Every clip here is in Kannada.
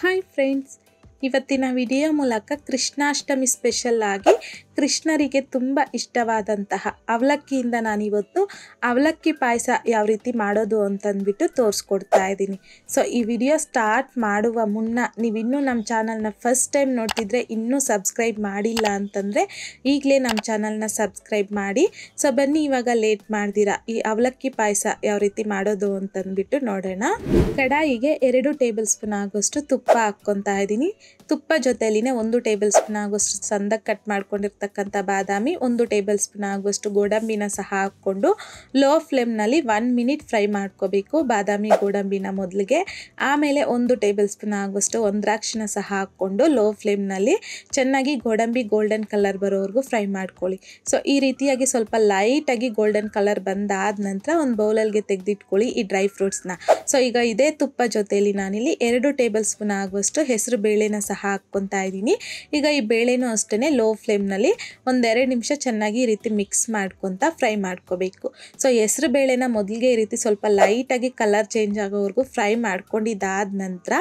ಹಾಯ್ ಫ್ರೆಂಡ್ಸ್, ಇವತ್ತಿನ ವಿಡಿಯೋ ಮೂಲಕ ಕೃಷ್ಣಾಷ್ಟಮಿ ಸ್ಪೆಷಲ್ ಆಗಿ ಕೃಷ್ಣರಿಗೆ ತುಂಬ ಇಷ್ಟವಾದಂತಹ ಅವಲಕ್ಕಿಯಿಂದ ನಾನಿವತ್ತು ಅವಲಕ್ಕಿ ಪಾಯಸ ಯಾವ ರೀತಿ ಮಾಡೋದು ಅಂತಂದ್ಬಿಟ್ಟು ತೋರಿಸ್ಕೊಡ್ತಾ ಇದ್ದೀನಿ. ಸೊ ಈ ವಿಡಿಯೋ ಸ್ಟಾರ್ಟ್ ಮಾಡುವ ಮುನ್ನ ನೀವಿನ್ನೂ ನಮ್ಮ ಚಾನಲ್ನ ಫಸ್ಟ್ ಟೈಮ್ ನೋಡ್ತಿದ್ರೆ ಇನ್ನೂ ಸಬ್ಸ್ಕ್ರೈಬ್ ಮಾಡಿಲ್ಲ ಅಂತಂದರೆ ಈಗಲೇ ನಮ್ಮ ಚಾನಲ್ನ ಸಬ್ಸ್ಕ್ರೈಬ್ ಮಾಡಿ. ಸೊ ಬನ್ನಿ ಇವಾಗ ಲೇಟ್ ಮಾಡ್ದಿರಾ ಈ ಅವಲಕ್ಕಿ ಪಾಯಸ ಯಾವ ರೀತಿ ಮಾಡೋದು ಅಂತಂದ್ಬಿಟ್ಟು ನೋಡೋಣ. ಕಡಾಯಿಗೆ 2 ಟೇಬಲ್ ಸ್ಪೂನ್ ಆಗೋಷ್ಟು ತುಪ್ಪ ಹಾಕ್ಕೊತಾ ಇದ್ದೀನಿ. ತುಪ್ಪ ಜೊತೆಲಿನೇ 1 ಟೇಬಲ್ ಸ್ಪೂನ್ ಆಗೋಷ್ಟು ಸಣ್ಣದಾಗಿ ಕಟ್ ಮಾಡ್ಕೊಂಡಿರ್ತಕ್ಕಂಥ ಬಾದಾಮಿ, 1 ಟೇಬಲ್ ಸ್ಪೂನ್ ಆಗೋಷ್ಟು ಗೋಡಂಬಿನ ಸಹ ಹಾಕ್ಕೊಂಡು ಲೋ ಫ್ಲೇಮ್ನಲ್ಲಿ 1 ಮಿನಿಟ್ ಫ್ರೈ ಮಾಡ್ಕೋಬೇಕು ಬಾದಾಮಿ ಗೋಡಂಬಿನ ಮೊದಲಿಗೆ. ಆಮೇಲೆ 1 ಟೇಬಲ್ ಸ್ಪೂನ್ ಆಗೋಷ್ಟು ದ್ರಾಕ್ಷಿನ ಸಹ ಹಾಕ್ಕೊಂಡು ಲೋ ಫ್ಲೇಮ್ನಲ್ಲಿ ಚೆನ್ನಾಗಿ ಗೋಡಂಬಿ ಗೋಲ್ಡನ್ ಕಲರ್ ಬರೋವರೆಗೂ ಫ್ರೈ ಮಾಡ್ಕೊಳ್ಳಿ. ಸೊ ಈ ರೀತಿಯಾಗಿ ಸ್ವಲ್ಪ ಲೈಟಾಗಿ ಗೋಲ್ಡನ್ ಕಲರ್ ಬಂದಾದ ನಂತರ ಒಂದು ಬೌಲಲ್ಗೆ ತೆಗೆದಿಟ್ಕೊಳ್ಳಿ ಈ ಡ್ರೈ ಫ್ರೂಟ್ಸ್ನ. ಸೊ ಈಗ ಇದೇ ತುಪ್ಪ ಜೊತೆಯಲ್ಲಿ ನಾನಿಲ್ಲಿ 2 ಟೇಬಲ್ ಸ್ಪೂನ್ ಆಗುವಷ್ಟು ಹೆಸರು ಬೇಳೆನ ಸಹ ಹಾಕ್ಕೊತಾ ಇದ್ದೀನಿ. ಈಗ ಈ ಬೇಳೆನೂ ಅಷ್ಟೇ ಲೋ ಫ್ಲೇಮ್ನಲ್ಲಿ 1-2 ನಿಮಿಷ ಚೆನ್ನಾಗಿ ಈ ರೀತಿ ಮಿಕ್ಸ್ ಮಾಡ್ಕೊತಾ ಫ್ರೈ ಮಾಡ್ಕೋಬೇಕು. ಸೊ ಹೆಸರು ಬೇಳೆನ ಮೊದಲಿಗೆ ಈ ರೀತಿ ಸ್ವಲ್ಪ ಲೈಟಾಗಿ ಕಲರ್ ಚೇಂಜ್ ಆಗೋವರೆಗೂ ಫ್ರೈ ಮಾಡ್ಕೊಂಡಿದ್ದಾದ ನಂತರ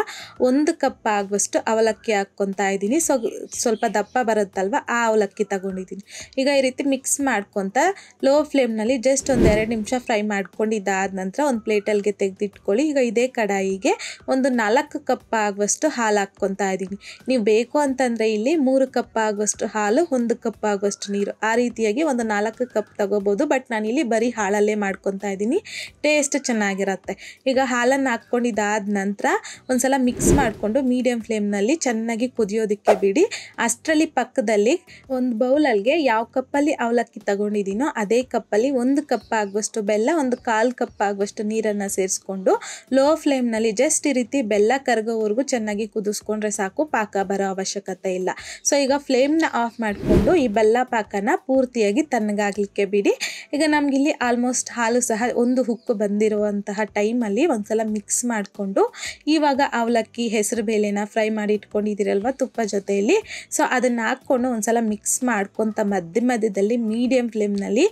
1 ಕಪ್ ಆಗುವಷ್ಟು ಅವಲಕ್ಕಿ ಹಾಕ್ಕೊತಾ ಇದ್ದೀನಿ. ಸೊ ಸ್ವಲ್ಪ ದಪ್ಪ ಬರುತ್ತಲ್ವ ಆ ಅವಲಕ್ಕಿ ತಗೊಂಡಿದ್ದೀನಿ. ಈಗ ಈ ರೀತಿ ಮಿಕ್ಸ್ ಮಾಡ್ಕೊತಾ ಲೋ ಫ್ಲೇಮ್ನಲ್ಲಿ ಜಸ್ಟ್ 1-2 ನಿಮಿಷ ಫ್ರೈ ಮಾಡ್ಕೊಂಡಿದ್ದಾದ ನಂತರ ಒಂದು ಪ್ಲೇಟಲ್ಗೆ ತೆಗೆದಿಟ್ಕೊಳ್ಳಿ. ಈಗ ಇದೇ ಕಡಾಯಿಗೆ 4 ಕಪ್ ಆಗುವಷ್ಟು ಹಾಲು ಹಾಕ್ಕೊತಾ ಇದ್ದೀನಿ. ನೀವು ಬೇಕು ಅಂತಂದರೆ ಇಲ್ಲಿ 3 ಕಪ್ ಆಗುವಷ್ಟು ಹಾಲು, 1 ಕಪ್ ಆಗುವಷ್ಟು ನೀರು, ಆ ರೀತಿಯಾಗಿ 4 ಕಪ್ ತಗೋಬೋದು. ಬಟ್ ನಾನಿಲ್ಲಿ ಬರೀ ಹಾಲಲ್ಲೇ ಮಾಡ್ಕೊತಾ ಇದ್ದೀನಿ, ಟೇಸ್ಟ್ ಚೆನ್ನಾಗಿರುತ್ತೆ. ಈಗ ಹಾಲನ್ನು ಹಾಕ್ಕೊಂಡಿದ್ದಾದ ನಂತರ ಒಂದ್ಸಲ ಮಿಕ್ಸ್ ಮಾಡಿಕೊಂಡು ಮೀಡಿಯಮ್ ಫ್ಲೇಮ್ನಲ್ಲಿ ಚೆನ್ನಾಗಿ ಕುದಿಯೋದಕ್ಕೆ ಬಿಡಿ. ಅಷ್ಟರಲ್ಲಿ ಪಕ್ಕದಲ್ಲಿ ಒಂದು ಬೌಲಲ್ಗೆ ಯಾವ ಕಪ್ಪಲ್ಲಿ ಅವಲಕ್ಕಿ ತಗೊಂಡಿದ್ದೀನೋ ಅದೇ ಕಪ್ಪಲ್ಲಿ 1 ಕಪ್ ಆಗುವಷ್ಟು ಬೆಲ್ಲ, 1/4 ಕಪ್ ಆಗುವಷ್ಟು ನೀರನ್ನು ಸೇರಿಸ್ಕೊಂಡು ಲೋ ಫ್ಲೇಮ್ನಲ್ಲಿ ಜಸ್ಟ್ ಈ ರೀತಿ ಬೆಲ್ಲ ಕರಗೋವರೆಗೂ ಚೆನ್ನಾಗಿ ಕುದಿಸ್ಕೊಂಡ್ರೆ ಸಾಕು, ಪಾಕ ಬರೋ ಅವಶ್ಯಕತೆ ಇಲ್ಲ. ಸೊ ಈಗ ಫ್ಲೇಮ್ನ ಆಫ್ ಮಾಡಿಕೊಂಡು ಈ ಬೆಲ್ಲ ಪಾಕನ ಪೂರ್ತಿಯಾಗಿ ತಣ್ಣಗಾಗಲಿಕ್ಕೆ ಬಿಡಿ. ಈಗ ನಮಗಿಲ್ಲಿ ಆಲ್ಮೋಸ್ಟ್ ಹಾಲು ಸಹ ಒಂದು ಹುಕ್ಕು ಬಂದಿರುವಂತಹ ಟೈಮಲ್ಲಿ ಒಂದ್ಸಲ ಮಿಕ್ಸ್ ಮಾಡಿಕೊಂಡು ಇವಾಗ ಅವಲಕ್ಕಿ ಹೆಸರು ಬೇಳೆನ ಫ್ರೈ ಮಾಡಿ ಇಟ್ಕೊಂಡಿದ್ದೀರಲ್ವ ತುಪ್ಪ ಜೊತೆಯಲ್ಲಿ, ಸೊ ಅದನ್ನು ಹಾಕ್ಕೊಂಡು ಒಂದ್ಸಲ ಮಿಕ್ಸ್ ಮಾಡ್ಕೊತ ಮಧ್ಯದಲ್ಲಿ ಮೀಡಿಯಮ್ ಫ್ಲೇಮ್ನಲ್ಲಿ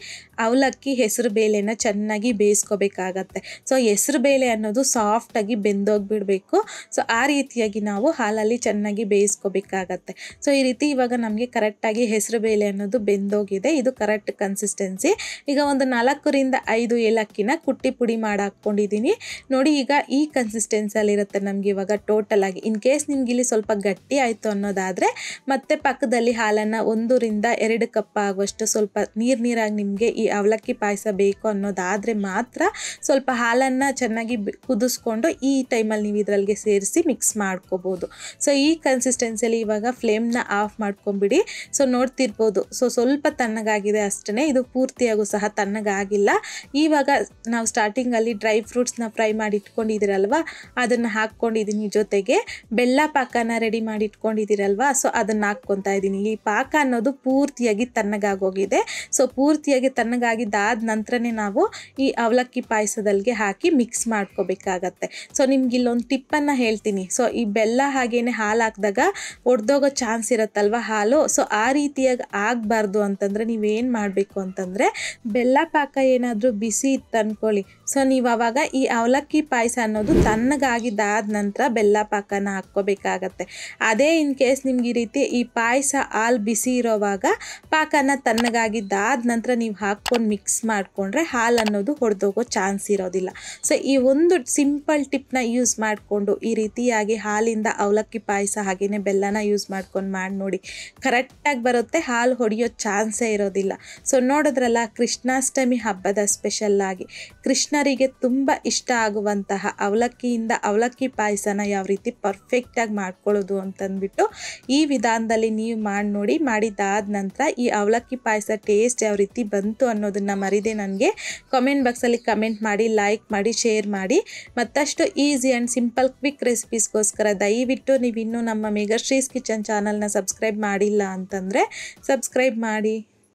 ಅವಲಕ್ಕಿ ಹೆಸರು ಬೇಳೆನ ಚೆನ್ನಾಗಿ ಬೇಯಿಸ್ಕೋಬೇಕಾಗತ್ತೆ. ಸೊ ಹೆಸರು ಬೇಳೆ ಅನ್ನೋದು ಸಾಫ್ಟಾಗಿ ಬೆಂದೋಗ್ಬಿಡಬೇಕು. ಸೊ ಆ ರೀತಿಯಾಗಿ ನಾವು ಹಾಲಲ್ಲಿ ಚೆನ್ನಾಗಿ ಬೇಯಿಸ್ಕೋಬೇಕಾಗತ್ತೆ. ಸೊ ಈ ರೀತಿ ಇವಾಗ ನಮಗೆ ಕರೆಕ್ಟಾಗಿ ಹೆಸರು ಬೇಳೆ ಅನ್ನೋದು ಬೆಂದೋಗಿದೆ. ಇದು ಕರೆಕ್ಟ್ ಕನ್ಸಿಸ್ಟೆನ್ಸಿ. ಈಗ 4-5 ಏಲಕ್ಕಿನ ಕುಟ್ಟಿ ಪುಡಿ ಮಾಡಿ ಹಾಕ್ಕೊಂಡಿದ್ದೀನಿ ನೋಡಿ. ಈಗ ಈ ಕನ್ಸಿಸ್ಟೆನ್ಸಿಯಲ್ಲಿರುತ್ತೆ ನಮಗೆ ಇವಾಗ ಟೋಟಲ್ ಆಗಿ. ಇನ್ ಕೇಸ್ ನಿಮ್ಗೆ ಇಲ್ಲಿ ಸ್ವಲ್ಪ ಗಟ್ಟಿ ಆಯಿತು ಅನ್ನೋದಾದರೆ ಮತ್ತೆ ಪಕ್ಕದಲ್ಲಿ ಹಾಲನ್ನು 1-2 ಕಪ್ ಆಗುವಷ್ಟು ಸ್ವಲ್ಪ ನೀರಾಗಿ ನಿಮಗೆ ಈ ಅವಲಕ್ಕಿ ಪಾಯಸ ಬೇಕು ಅನ್ನೋದಾದರೆ ಮಾತ್ರ ಸ್ವಲ್ಪ ಹಾಲನ್ನು ಚೆನ್ನಾಗಿ ಕುದಿಸ್ಕೊಂಡು ಈ ಟೈಮಲ್ಲಿ ನೀವು ಇದರಲ್ಲಿಗೆ ಸೇರಿಸಿ ಮಿಕ್ಸ್ ಮಾಡ್ಕೋಬೋದು. ಸೊ ಈ ಕನ್ಸಿಸ್ಟೆನ್ಸಿಯಲ್ಲಿ ಇವಾಗ ಫ್ಲೇಮ್ನ ಆಫ್ ಮಾಡ್ಕೊಂಬಿಡಿ. ಸೊ ನೋಡ್ತಿರ್ಬೋದು, ಸೊ ಸ್ವಲ್ಪ ತಣ್ಣಗಾಗಿದೆ ಅಷ್ಟೇ, ಇದು ಪೂರ್ತಿಯಾಗೂ ಸಹ ತಣ್ಣಗಾಗಿಲ್ಲ. ಇವಾಗ ನಾವು ಸ್ಟಾರ್ಟಿಂಗಲ್ಲಿ ಡ್ರೈ ಫ್ರೂಟ್ಸ್ನ ಫ್ರೈ ಮಾಡಿ ಇಟ್ಕೊಂಡಿದ್ದೀರಲ್ವ ಅದನ್ನು ಹಾಕ್ಕೊಂಡಿದ್ದೀನಿ. ಜೊತೆಗೆ ಬೆಲ್ಲ ಪಾಕನ ರೆಡಿ ಮಾಡಿ ಇಟ್ಕೊಂಡಿದ್ದೀರಲ್ವ, ಸೊ ಅದನ್ನು ಹಾಕ್ಕೊತಾ ಇದ್ದೀನಿ. ಈ ಪಾಕ ಅನ್ನೋದು ಪೂರ್ತಿಯಾಗಿ ತಣ್ಣಗಾಗೋಗಿದೆ. ಸೊ ಪೂರ್ತಿಯಾಗಿ ತಣ್ಣಗಾಗಿದ್ದಾದ ನಂತರನೇ ನಾವು ಈ ಅವಲಕ್ಕಿ ಪಾಯಸದಲ್ಲಿಗೆ ಹಾಕಿ ಮಿಕ್ಸ್ ಮಾಡ್ಕೋಬೇಕಾಗತ್ತೆ. ಸೊ ನಿಮ್ಗೆ ಇಲ್ಲೊಂದು ಟಿಪ್ಪನ್ನು ಹೇಳ್ತೀನಿ. ಸೊ ಈ ಬೆಲ್ಲ ಹಾಗೇನೆ ಹಾಲು ಹಾಕಿದಾಗ ಒಡೆದೋಗೋ ಚಾನ್ಸ್ ಇರುತ್ತಲ್ವ ಹಾಲು. ಸೊ ಆ ರೀತಿಯಾಗಿ ಆಗಬಾರ್ದು ಅಂತಂದರೆ ನೀವೇನು ಮಾಡಬೇಕು ಅಂತಂದರೆ ಬೆಲ್ಲ ಪಾಕ ಏನಾದರೂ ಬಿಸಿ ಇತ್ತು ಅಂದ್ಕೊಳ್ಳಿ, ಸೊ ನೀವು ಆವಾಗ ಈ ಅವಲಕ್ಕಿ ಪಾಯಸ ಅನ್ನೋದು ತಣ್ಣಗಾಗಿದ್ದಾದ ನಂತರ ಬೆಲ್ಲ ಪಾಕನ ಹಾಕ್ಕೋಬೇಕಾಗತ್ತೆ. ಅದೇ ಇನ್ ಕೇಸ್ ನಿಮ್ಗೆ ಈ ರೀತಿ ಈ ಪಾಯಸ ಹಾಲು ಬಿಸಿ ಇರೋವಾಗ ಪಾಕನ ತಣ್ಣಗಾಗಿದ್ದಾದ ನಂತರ ನೀವು ಹಾಕ್ಕೊಂಡು ಮಿಕ್ಸ್ ಮಾಡಿಕೊಂಡ್ರೆ ಹಾಲು ಅನ್ನೋದು ಹೊಡೆದೋಗೋ ಚಾನ್ಸ್ ಇರೋದಿಲ್ಲ. ಸೊ ಈ ಒಂದು ಸಿಂಪಲ್ ಟಿಪ್ನ ಯೂಸ್ ಮಾಡಿಕೊಂಡು ಈ ರೀತಿಯಾಗಿ ಹಾಲಿಂದ ಅವಲಕ್ಕಿ ಪಾಯಸ ಹಾಗೆಯೇ ಬೆಲ್ಲನ ಯೂಸ್ ಮಾಡ್ಕೊಂಡು ಮಾಡಿ ನೋಡಿ, ಕರೆಕ್ಟಾಗಿ ಬರುತ್ತೆ, ಹಾಲು ಹೊಡೆಯೋ ಚಾನ್ಸೇ ಇರೋದಿಲ್ಲ. ಸೊ ನೋಡಿದ್ರಲ್ಲ, ಕೃಷ್ಣಾಷ್ಟಮಿ ಹಬ್ಬದ ಸ್ಪೆಷಲ್ ಆಗಿ ಕೃಷ್ಣರಿಗೆ ತುಂಬ ಇಷ್ಟ ಆಗುವಂತಹ ಅವಲಕ್ಕಿಯಿಂದ ಅವಲಕ್ಕಿ ಪಾಯಸನ ಯಾವ ರೀತಿ ಪರ್ಫೆಕ್ಟಾಗಿ ಮಾಡ್ಕೊಳ್ಳೋದು ಅಂತಂದ್ಬಿಟ್ಟು ಈ ವಿಧಾನದಲ್ಲಿ ನೀವು ಮಾಡಿ ನೋಡಿ. ಮಾಡಿದ್ದಾದ ನಂತರ ಈ ಅವಲಕ್ಕಿ ಪಾಯಸ ಟೇಸ್ಟ್ ಯಾವ ರೀತಿ ಬಂತು ಅನ್ನೋದನ್ನು ಮರಿದೆ ನನಗೆ ಕಾಮೆಂಟ್ ಬಾಕ್ಸಲ್ಲಿ ಕಮೆಂಟ್ ಮಾಡಿ, ಲೈಕ್ ಮಾಡಿ, ಶೇರ್ ಮಾಡಿ. ಮತ್ತಷ್ಟು ಈಸಿ ಆ್ಯಂಡ್ ಸಿಂಪಲ್ ಕ್ವಿಕ್ ರೆಸಿಪೀಸ್ಗೋಸ್ಕರ ದಯವಿಟ್ಟು ನೀವು ಇನ್ನೂ ನಮ್ಮ ಮೇಘಶ್ರೀಸ್ ಕಿಚನ್ ಚಾನಲ್ನ ಸಬ್ಸ್ಕ್ರೈಬ್ ಮಾಡಿಲ್ಲ ಅಂತಂದರೆ ಸಬ್ಸ್ಕ್ರೈಬ್ ಮಾಡಿ.